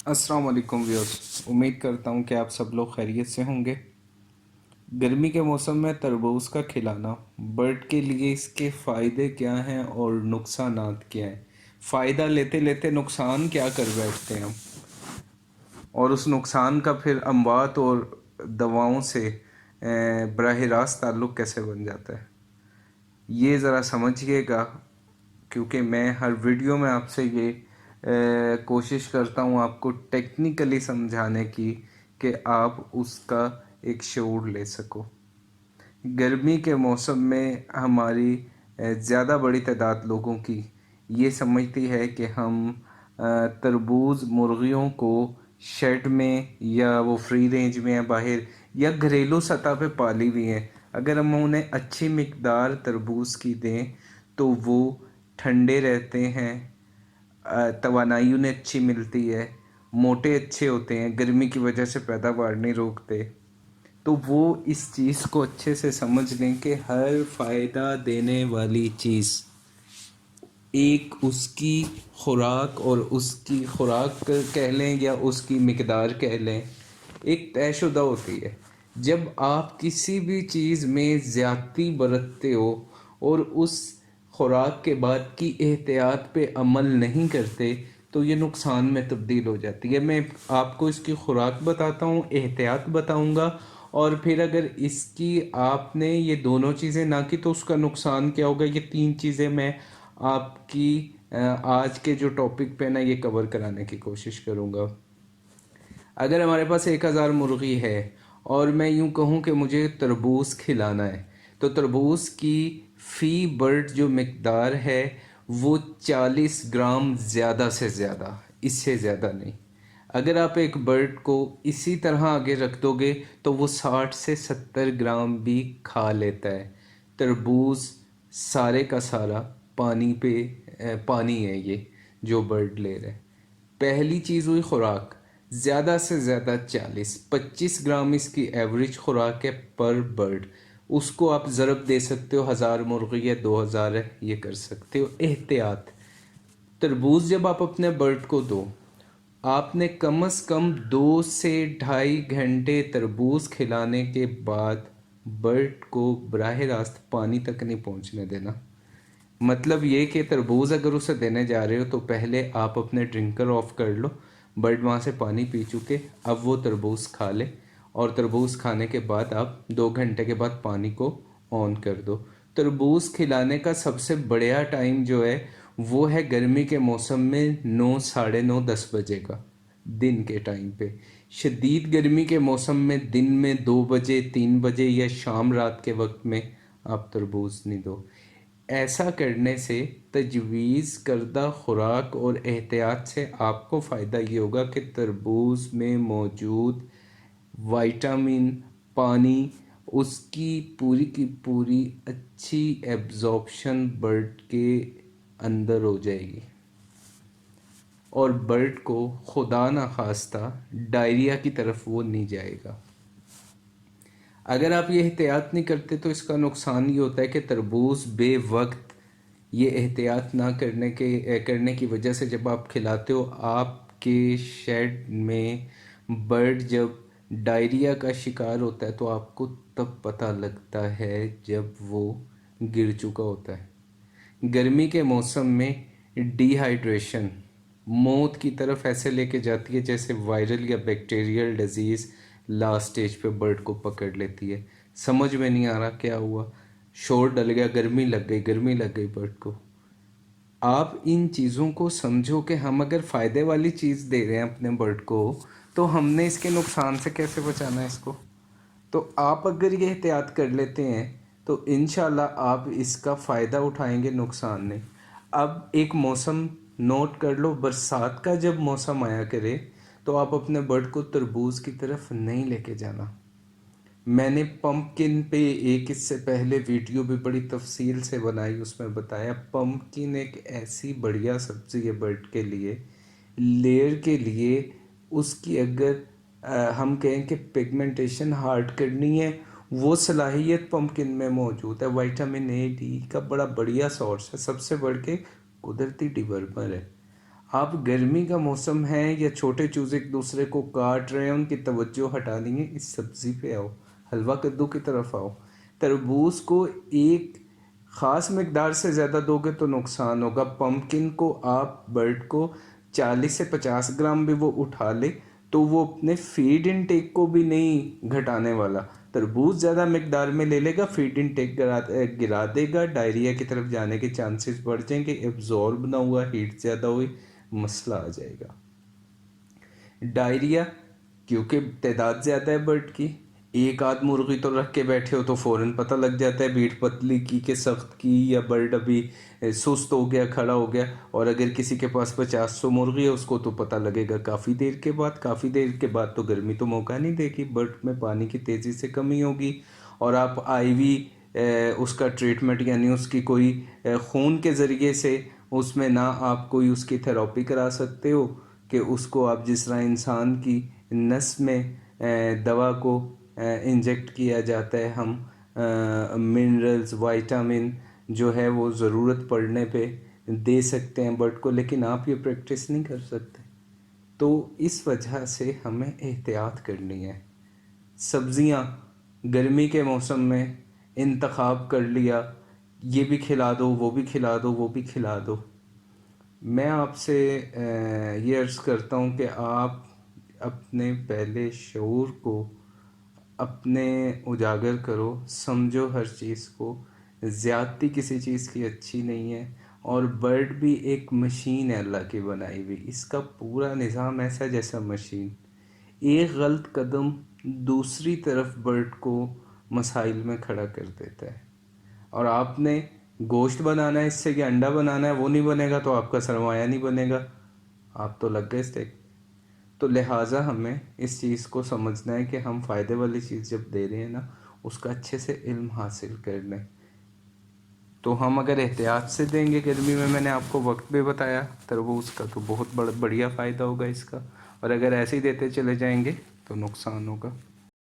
अस्सलाम वालेकुम व्यूअर्स। उम्मीद करता हूँ कि आप सब लोग खैरियत से होंगे। गर्मी के मौसम में तरबूज का खिलाना बर्ड के लिए इसके फ़ायदे क्या हैं और नुकसानात क्या हैं। फ़ायदा लेते लेते नुकसान क्या कर बैठते हैं हम, और उस नुकसान का फिर अमवात और दवाओं से बराह रास्त ताल्लुक़ कैसे बन जाता है, ये ज़रा समझिएगा। क्योंकि मैं हर वीडियो में आपसे ये कोशिश करता हूँ आपको टेक्निकली समझाने की कि आप उसका एक शऊर ले सको। गर्मी के मौसम में हमारी ज़्यादा बड़ी तादाद लोगों की ये समझती है कि हम तरबूज मुर्गियों को शेड में या वो फ्री रेंज में या बाहर या घरेलू सतह पे पाली हुई हैं। अगर हम उन्हें अच्छी मिकदार तरबूज की दें तो वो ठंडे रहते हैं, तवानाई उन्हें अच्छी मिलती है, मोटे अच्छे होते हैं, गर्मी की वजह से पैदावार नहीं रोकते। तो वो इस चीज़ को अच्छे से समझ लें कि हर फ़ायदा देने वाली चीज़ एक उसकी खुराक, और उसकी खुराक कह लें या उसकी मिकदार कह लें, एक तयशुदा होती है। जब आप किसी भी चीज़ में ज़्यादती बरतते हो और उस खुराक के बाद की एहतियात पे अमल नहीं करते तो ये नुकसान में तब्दील हो जाती है। मैं आपको इसकी खुराक बताता हूँ, एहतियात बताऊँगा, और फिर अगर इसकी आपने ये दोनों चीज़ें ना की तो उसका नुकसान क्या होगा। ये तीन चीज़ें मैं आपकी आज के जो टॉपिक पे ना ये कवर कराने की कोशिश करूँगा। अगर हमारे पास 1000 मुर्गी है और मैं यूँ कहूँ कि मुझे तरबूज खिलाना है, तो तरबूज की फ़ी बर्ड जो मिकदार है वो 40 ग्राम ज़्यादा से ज़्यादा, इससे ज़्यादा नहीं। अगर आप एक बर्ड को इसी तरह आगे रख दोगे तो वो 60 से 70 ग्राम भी खा लेता है। तरबूज सारे का सारा पानी पे पानी है ये जो बर्ड ले रहा है। पहली चीज़ हुई खुराक, ज़्यादा से ज़्यादा 40-25 ग्राम इसकी एवरेज खुराक है पर बर्ड। उसको आप ज़रब दे सकते हो, 1000 मुर्गी या 2000 है, ये कर सकते हो। एहतियात, तरबूज जब आप अपने बर्ड को दो, आपने कम से कम 2 से ढाई घंटे तरबूज खिलाने के बाद बर्ड को बराह रास्त पानी तक नहीं पहुंचने देना। मतलब ये कि तरबूज अगर उसे देने जा रहे हो तो पहले आप अपने ड्रिंकर ऑफ कर लो, बर्ड वहाँ से पानी पी चुके, अब वो तरबूज खा ले, और तरबूज खाने के बाद आप 2 घंटे के बाद पानी को ऑन कर दो। तरबूज खिलाने का सबसे बढ़िया टाइम जो है वो है गर्मी के मौसम में 9, साढ़े 9, 10 बजे का, दिन के टाइम पे। शदीद गर्मी के मौसम में दिन में 2 बजे, 3 बजे या शाम रात के वक्त में आप तरबूज नहीं दो। ऐसा करने से तजवीज़ करदा खुराक और एहतियात से आपको फ़ायदा ये होगा कि तरबूज में मौजूद विटामिन, पानी, उसकी पूरी की पूरी अच्छी एब्जॉर्प्शन बर्ड के अंदर हो जाएगी, और बर्ड को खुदा न खास्ता डायरिया की तरफ वो नहीं जाएगा। अगर आप ये एहतियात नहीं करते तो इसका नुकसान ये होता है कि तरबूज बेवक्त ये एहतियात ना करने की वजह से जब आप खिलाते हो, आपके शेड में बर्ड जब डायरिया का शिकार होता है तो आपको तब पता लगता है जब वो गिर चुका होता है। गर्मी के मौसम में डिहाइड्रेशन मौत की तरफ ऐसे लेके जाती है जैसे वायरल या बैक्टीरियल डिजीज़ लास्ट स्टेज पे बर्ड को पकड़ लेती है। समझ में नहीं आ रहा क्या हुआ, शोर डल गया, गर्मी लग गई बर्ड को। आप इन चीज़ों को समझो कि हम अगर फ़ायदे वाली चीज़ दे रहे हैं अपने बर्ड को तो हमने इसके नुकसान से कैसे बचाना है इसको। तो आप अगर ये एहतियात कर लेते हैं तो इंशाल्लाह आप इसका फ़ायदा उठाएंगे, नुकसान नहीं। अब एक मौसम नोट कर लो, बरसात का जब मौसम आया करे तो आप अपने बर्ड को तरबूज की तरफ नहीं लेके जाना। मैंने पंपकिन पे एक इससे पहले वीडियो भी बड़ी तफसील से बनाई, उसमें बताया पंपकिन एक ऐसी बढ़िया सब्ज़ी है बर्ड के लिए, लेयर के लिए। उसकी अगर हम कहें कि पिगमेंटेशन हार्ड करनी है, वो सलाहियत पंपकिन में मौजूद है। विटामिन ए डी का बड़ा बढ़िया सोर्स है, सबसे बढ़ के कुदरती डिवर्मर है। आप गर्मी का मौसम है या छोटे चूजे एक दूसरे को काट रहे हैं, उनकी तवज्जो हटानी है, इस सब्जी पे आओ, हलवा कद्दू की तरफ आओ। तरबूज को एक ख़ास मकदार से ज़्यादा दोगे तो नुकसान होगा। पम्पकिन को आप बर्ड को 40 से 50 ग्राम भी वो उठा ले तो वो अपने फीड इनटेक को भी नहीं घटाने वाला। तरबूज ज़्यादा मकदार में ले लेगा, फीड इनटेक गिरा देगा, डायरिया की तरफ जाने के चांसेस बढ़ जाएंगे, एब्जॉर्ब ना हुआ, हीट ज़्यादा हुई, मसला आ जाएगा। डायरिया क्योंकि तादाद ज़्यादा है बर्ड की, एक आध मुर्गी तो रख के बैठे हो तो फ़ौरन पता लग जाता है बीट पतली की कि सख्त की, या बर्ड अभी सुस्त हो गया, खड़ा हो गया। और अगर किसी के पास 50-100 मुर्गी है उसको तो पता लगेगा काफ़ी देर के बाद। काफ़ी देर के बाद तो गर्मी तो मौका नहीं देगी, बर्ड में पानी की तेज़ी से कमी होगी। और आप आईवी उसका ट्रीटमेंट यानी उसकी कोई खून के ज़रिए से उसमें ना आप कोई उसकी थेरेपी करा सकते हो कि उसको आप जिस तरह इंसान की नस में दवा को इंजेक्ट किया जाता है, हम मिनरल्स विटामिन जो है वो ज़रूरत पड़ने पे दे सकते हैं बर्ड को, लेकिन आप ये प्रैक्टिस नहीं कर सकते। तो इस वजह से हमें एहतियात करनी है। सब्ज़ियाँ गर्मी के मौसम में इंतखाब कर लिया, ये भी खिला दो, वो भी खिला दो, वो भी खिला दो। मैं आपसे ये अर्ज़ करता हूँ कि आप अपने पहले शऊर को अपने उजागर करो, समझो हर चीज़ को। ज़्यादती किसी चीज़ की अच्छी नहीं है, और बर्ड भी एक मशीन है अल्लाह की बनाई हुई, इसका पूरा निज़ाम ऐसा जैसा मशीन। एक गलत कदम दूसरी तरफ बर्ड को मसाइल में खड़ा कर देता है। और आपने गोश्त बनाना है इससे कि अंडा बनाना है, वो नहीं बनेगा तो आपका सरमाया नहीं बनेगा, आप तो लग गए स्टेक। तो लिहाजा हमें इस चीज़ को समझना है कि हम फ़ायदे वाली चीज़ जब दे रहे हैं ना, उसका अच्छे से इल्म हासिल कर लें। तो हम अगर एहतियात से देंगे गर्मी में, मैंने आपको वक्त भी बताया, तरबूज का तो बहुत बढ़िया फ़ायदा होगा इसका। और अगर ऐसे ही देते चले जाएंगे तो नुकसान होगा।